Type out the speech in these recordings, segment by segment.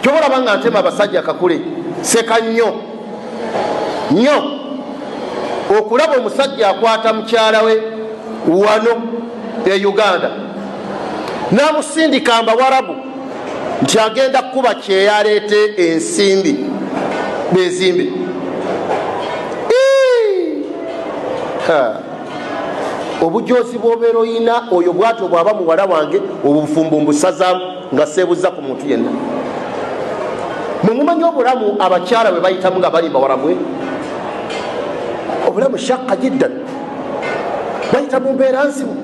tobolaba nga ntema abasajja kakule seka nnyo nnyo okulaba omusajja akwata mukyala we wano e Uganda namusindika mbawarabu nti agenda kuba kyeyaleete ensimbi bezimbe. Obujozi bwobeera oyina oyo bwatyo bwaba muwala wange obufumbo mbusazaamu nga seebuza ku muntu yenna. Mumumanyi obulamu abakyala bwe bayitamu nga bali bawarabwe, obulamu shakka jiddan, bayita mu mbeera nzibu.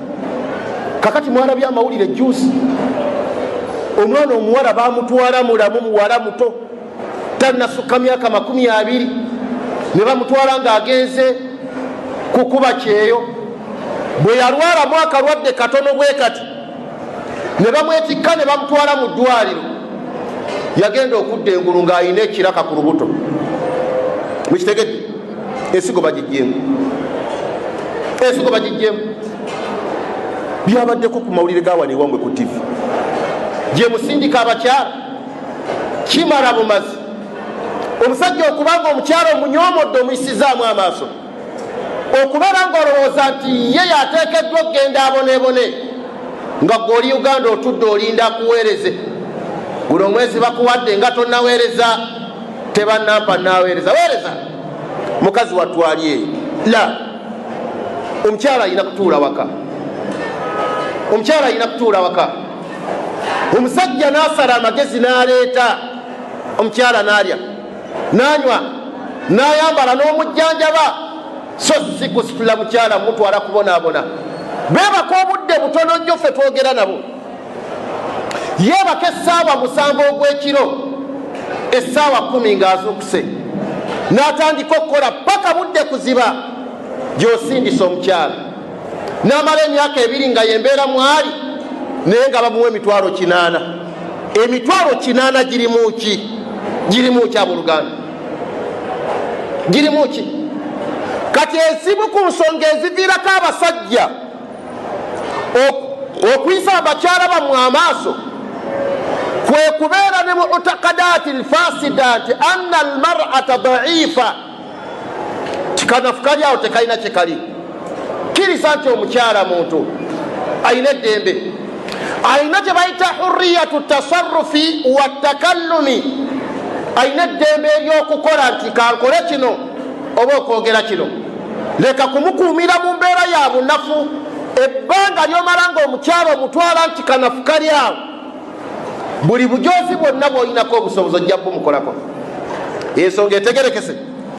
Kakati mwalabye amawulire juusi, omwana omuwala bamutwala mulamu, muwala muto tannasukka myaka 20 ne bamutwala ng'agenze kukuba kyeyo. Bwe yalwala mwaka lwadde katono bwe kati ne bamwetikka ne bamutwala mu ddwaliro, yagenda okudda engulu ng'ayina ekiraka ku lubuto. Mukitegedde? Ensigo bagijjeemu, ensigo bagijjeemu. Byabaddeko ku mawulire gawano ewamwe ku TV. Gye musindika abakyala kimala bumazi. Omusajja okubanga omukyala omunyoomodde omuyisizaamu amaaso, okubeera ng'olowooza nti ye yateekeddwa okgenda aboneebone, nga gw'oli Uganda otudde olinda akuweereze. Guno omwezi bakuwadde nga tonnaweereza, tebannampa naaweereza. Weereza mukazi watwali eyo. La, omukyala alina kutuula waka, omukyala alina kutuula waka. Omusajja n'asala amagezi n'aleeta, omukyala n'alya n'anywa n'ayambala n'omujjanjaba, so si kusitula mukyala mutwala kubonaabona. Beebaka obudde butono nnyo ffe twogera nabo. Yeebaka essaawa 7 ogw'ekiro, essaawa 10 ng'azuukuse n'atandika okukola paka budde kuziba gy'osindisa omukyala. N'amala emyaka 2 nga yembeera mwali, naye nga bamuwa emitwalo 8. Emitwalo 8 girimu ki? Girimu ki abooluganda? Girimu ki? Kati ensibu ku nsonga eziviirako abasajja okuyisa abakyala bammwe amaaso kwe kubeera ne mu'takadaati lfasida nti anna almar'ata da'ifa. Tikanafukali awo tekalina kyekali. Kkiriza nti omukyala muntu ayina eddembe, ayina gye bayita hurriyatu tasarrufi wa takallumi, ayina eddembe ery'okukola nti kankole kino oba okwogera kino. Leka kumukuumira mu mbeera ya bunafu. Ebbanga lyomala ng'omukyala omutwala nti kanafukali awo, buli bujozi bwonna bw'oyinako obusobozi ojja bumukolako. Ensonga etegerekese.